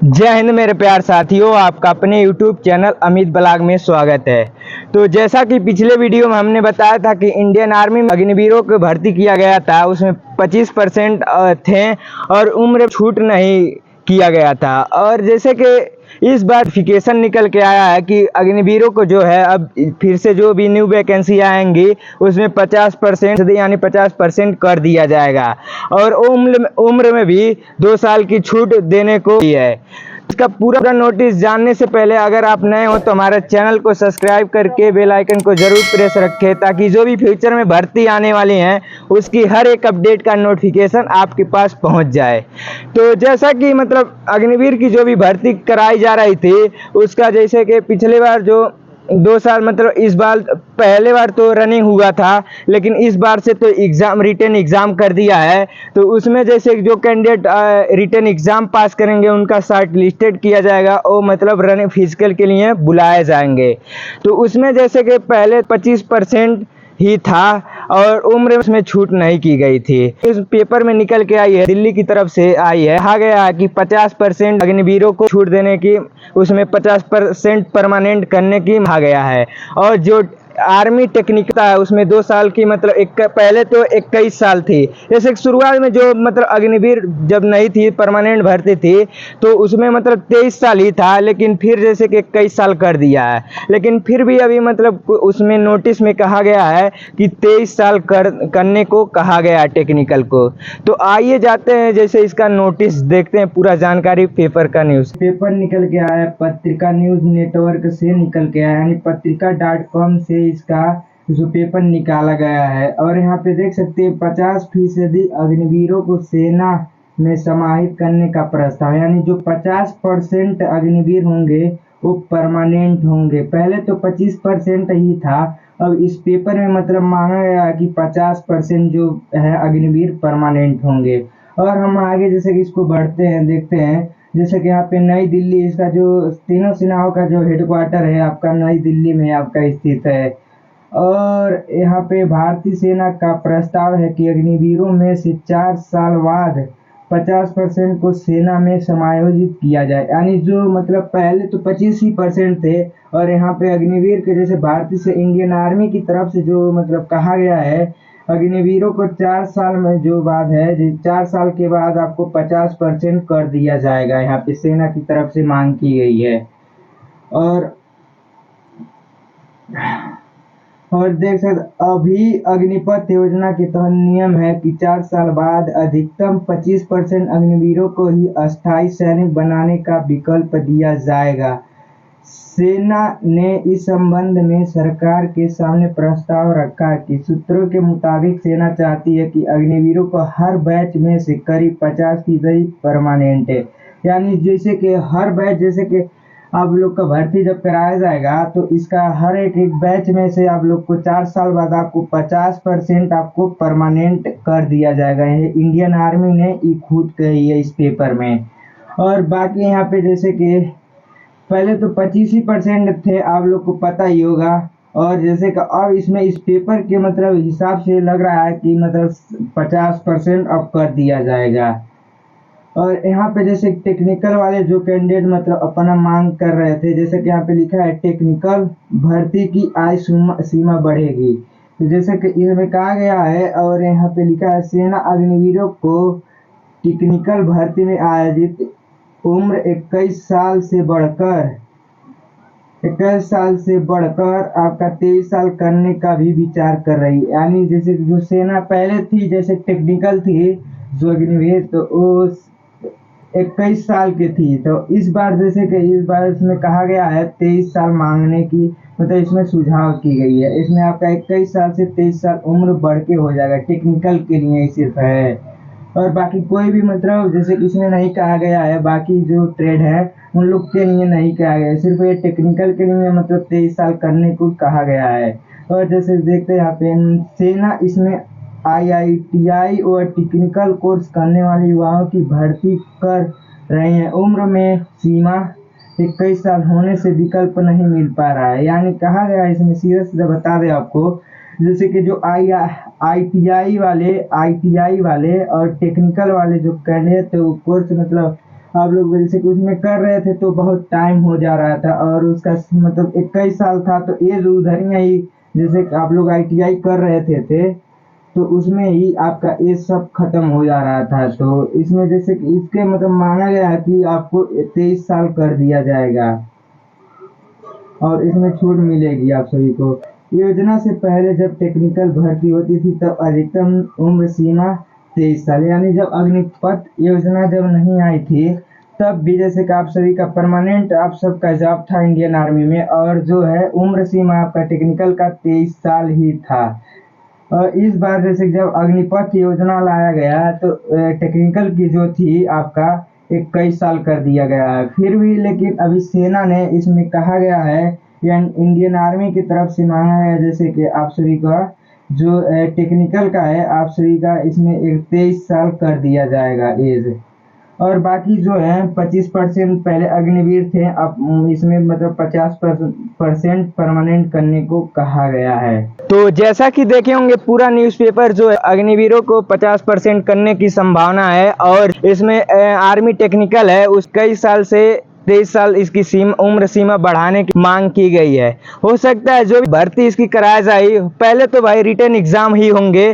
जय हिंद मेरे प्यार साथियों, आपका अपने YouTube चैनल अमित ब्लॉग में स्वागत है। तो जैसा कि पिछले वीडियो में हमने बताया था कि इंडियन आर्मी में अग्निवीरों को भर्ती किया गया था, उसमें 25% थे और उम्र छूट नहीं किया गया था। और जैसे कि इस बार नोटिफिकेशन निकल के आया है कि अग्निवीरों को जो है अब फिर से जो भी न्यू वैकेंसी आएंगी उसमें 50% यानी 50% कर दिया जाएगा और उम्र में भी 2 साल की छूट देने को है। इसका पूरा नोटिस जानने से पहले अगर आप नए हो तो हमारे चैनल को सब्सक्राइब करके बेल आइकन को जरूर प्रेस रखें ताकि जो भी फ्यूचर में भर्ती आने वाली हैं उसकी हर एक अपडेट का नोटिफिकेशन आपके पास पहुंच जाए। तो जैसा कि मतलब अग्निवीर की जो भी भर्ती कराई जा रही थी उसका जैसे कि पिछले बार जो 2 साल मतलब इस बार पहले बार तो रनिंग हुआ था, लेकिन इस बार से तो रिटन एग्ज़ाम कर दिया है। तो उसमें जैसे जो कैंडिडेट रिटन एग्ज़ाम पास करेंगे उनका शॉर्ट लिस्टेड किया जाएगा और मतलब रनिंग फिजिकल के लिए बुलाए जाएंगे। तो उसमें जैसे कि पहले 25% ही था और उम्र उसमें छूट नहीं की गई थी। इस पेपर में निकल के आई है, दिल्ली की तरफ से आई है, कहा गया है कि 50% अग्निवीरों को छूट देने की, उसमें 50% परमानेंट करने की कहा गया है। और जो आर्मी टेक्निकल है उसमें 2 साल की मतलब पहले तो 21 साल थी। जैसे शुरुआत में जो मतलब अग्निवीर जब नहीं थी परमानेंट भर्ती थी तो उसमें मतलब 23 साल ही था, लेकिन फिर जैसे कि 21 साल कर दिया है। लेकिन फिर भी अभी मतलब उसमें नोटिस में कहा गया है कि 23 साल करने को कहा गया है टेक्निकल को। तो आइए जाते हैं जैसे इसका नोटिस देखते हैं, पूरा जानकारी पेपर का न्यूज़ पेपर निकल के आया है, पत्रिका न्यूज़ नेटवर्क से निकल के आया यानी पत्रिका.com से इसका जो पेपर निकाला गया है। और यहाँ पे देख सकते हैं 50% अग्निवीरों को सेना में समाहित करने का प्रस्ताव, यानी जो 50% अग्निवीर होंगे वो परमानेंट होंगे। पहले तो 25% ही था, अब इस पेपर में मतलब मांगा गया कि 50% जो है अग्निवीर परमानेंट होंगे। और हम आगे जैसे कि इसको बढ़ते हैं, देखते हैं जैसे कि यहाँ पे नई दिल्ली, इसका जो तीनों सेनाओं का जो हेडक्वार्टर है आपका नई दिल्ली में आपका स्थित है। और यहाँ पे भारतीय सेना का प्रस्ताव है कि अग्निवीरों में से 4 साल बाद 50% को सेना में समायोजित किया जाए, यानी जो मतलब पहले तो 25% थे और यहाँ पे अग्निवीर के जैसे भारतीय से इंडियन आर्मी की तरफ से जो मतलब कहा गया है अग्निवीरों को 4 साल में जो बाद है 4 साल के बाद आपको 50% कर दिया जाएगा, यहाँ पे सेना की तरफ से मांग की गई है। और देख सकते अभी अग्निपथ योजना के तहत नियम है कि 4 साल बाद अधिकतम 25% अग्निवीरों को ही अस्थायी सैनिक बनाने का विकल्प दिया जाएगा। सेना ने इस संबंध में सरकार के सामने प्रस्ताव रखा कि सूत्रों के मुताबिक सेना चाहती है कि अग्निवीरों को हर बैच में से करीब 50% परमानेंट है, यानी जैसे कि हर बैच जैसे कि आप लोग का भर्ती जब कराया जाएगा तो इसका हर एक बैच में से आप लोग को 4 साल बाद आपको 50% आपको परमानेंट कर दिया जाएगा। ये इंडियन आर्मी ने खुद कही है इस पेपर में। और बाकी यहाँ पे जैसे कि पहले तो 25% थे, आप लोग को पता ही होगा। और जैसे कि अब इसमें इस पेपर के मतलब हिसाब से लग रहा है कि मतलब 50% अब कर दिया जाएगा। और यहाँ पे जैसे टेक्निकल वाले जो कैंडिडेट मतलब अपना मांग कर रहे थे, जैसे कि यहाँ पे लिखा है टेक्निकल भर्ती की आयु सीमा बढ़ेगी, तो जैसे कि इसमें कहा गया है। और यहाँ पे लिखा है सेना अग्निवीरों को टेक्निकल भर्ती में आयोजित उम्र 21 साल से बढ़कर आपका 23 साल करने का भी विचार कर रही है, यानी जैसे जो सेना पहले थी जैसे टेक्निकल थी जो अग्निवीर तो वो 21 साल की थी, तो इस बार जैसे कि इस बार इसमें कहा गया है 23 साल मांगने की मतलब इसमें सुझाव की गई है। इसमें आपका 21 साल से 23 साल उम्र बढ़ के हो जाएगा, टेक्निकल के लिए सिर्फ है। और बाकी कोई भी मतलब जैसे कि इसमें नहीं कहा गया है, बाकी जो ट्रेड है उन लोग के लिए नहीं कहा गया है, सिर्फ ये टेक्निकल के लिए मतलब 23 साल करने को कहा गया है। और जैसे देखते हैं यहाँ पे सेना इसमें IITI और टेक्निकल कोर्स करने वाले युवाओं की भर्ती कर रहे हैं। उम्र में सीमा 21 साल होने से विकल्प नहीं मिल पा रहा है, यानी कहा गया है इसमें सीधे सीधे बता दें आपको, जैसे कि जो ITI वाले और टेक्निकल वाले जो कैंडिडेट थे वो कोर्स मतलब आप लोग जैसे कि उसमें कर रहे थे तो बहुत टाइम हो जा रहा था, और उसका मतलब 21 साल था तो एज उधर ही, जैसे कि आप लोग ITI कर रहे थे तो उसमें ही आपका एज सब खत्म हो जा रहा था। तो इसमें जैसे कि इसके मतलब माना गया है कि आपको 23 साल कर दिया जाएगा और इसमें छूट मिलेगी आप सभी को। योजना से पहले जब टेक्निकल भर्ती होती थी तब अधिकतम उम्र सीमा 23 साल, यानी जब अग्निपथ योजना जब नहीं आई थी तब भी जैसे कि आप सभी का परमानेंट आप सबका जॉब था इंडियन आर्मी में, और जो है उम्र सीमा आपका टेक्निकल का 23 साल ही था। और इस बार जैसे जब अग्निपथ योजना लाया गया तो टेक्निकल की जो थी आपका 21 साल कर दिया गया है। फिर भी लेकिन अभी सेना ने इसमें कहा गया है या इंडियन आर्मी की तरफ से मांगा है जैसे कि आप सभी का जो टेक्निकल का है आप सभी का इसमें 23 साल कर दिया जाएगा एज। और बाकी जो है 25% पहले अग्निवीर थे, अब इसमें मतलब 50% परमानेंट करने को कहा गया है। तो जैसा कि देखे होंगे पूरा न्यूज़पेपर जो है अग्निवीरों को 50% करने की संभावना है, और इसमें आर्मी टेक्निकल है उस कई साल से 23 साल इसकी उम्र सीमा बढ़ाने की मांग की गई है। हो सकता है जो भी भर्ती इसकी कराया जाए पहले तो भाई रिटर्न एग्जाम ही होंगे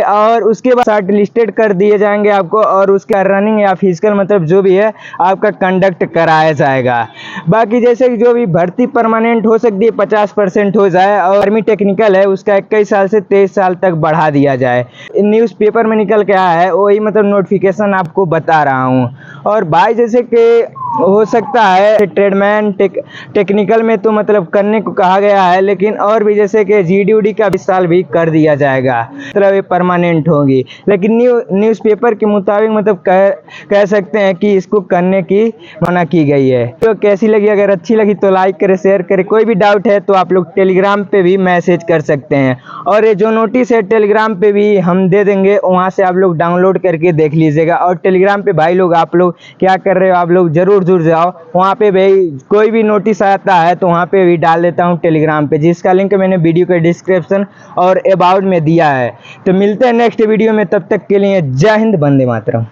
और उसके बाद शॉर्ट लिस्टेड कर दिए जाएंगे आपको, और उसका रनिंग या फिजिकल मतलब जो भी है आपका कंडक्ट कराया जाएगा। बाकी जैसे कि जो भी भर्ती परमानेंट हो सकती है 50% हो जाए, और आर्मी टेक्निकल है उसका 21 साल से 23 साल तक बढ़ा दिया जाए। न्यूज़पेपर में निकल के आया है वही मतलब नोटिफिकेशन आपको बता रहा हूँ। और भाई जैसे कि हो सकता है ट्रेडमैन टेक्निकल में तो मतलब करने को कहा गया है, लेकिन और भी जैसे कि GD का 20 साल भी कर दिया जाएगा, मतलब ये परमानेंट होगी। लेकिन न्यूज़पेपर के मुताबिक मतलब कह सकते हैं कि इसको करने की मना की गई है। तो कैसी लगी, अगर अच्छी लगी तो लाइक करें, शेयर करें। कोई भी डाउट है तो आप लोग टेलीग्राम पे भी मैसेज कर सकते हैं, और ये जो नोटिस है टेलीग्राम पे भी हम दे देंगे, वहाँ से आप लोग डाउनलोड करके देख लीजिएगा। और टेलीग्राम पे भाई लोग आप लोग क्या कर रहे हो, आप लोग जरूर जुड़ जाओ वहाँ पे भाई। कोई भी नोटिस आता है तो वहाँ पे भी डाल देता हूँ टेलीग्राम पे, जिसका लिंक मैंने वीडियो के डिस्क्रिप्शन और अबाउट में दिया है। तो मिलते हैं नेक्स्ट वीडियो में, तब तक के लिए जय हिंद, वंदे मातरम।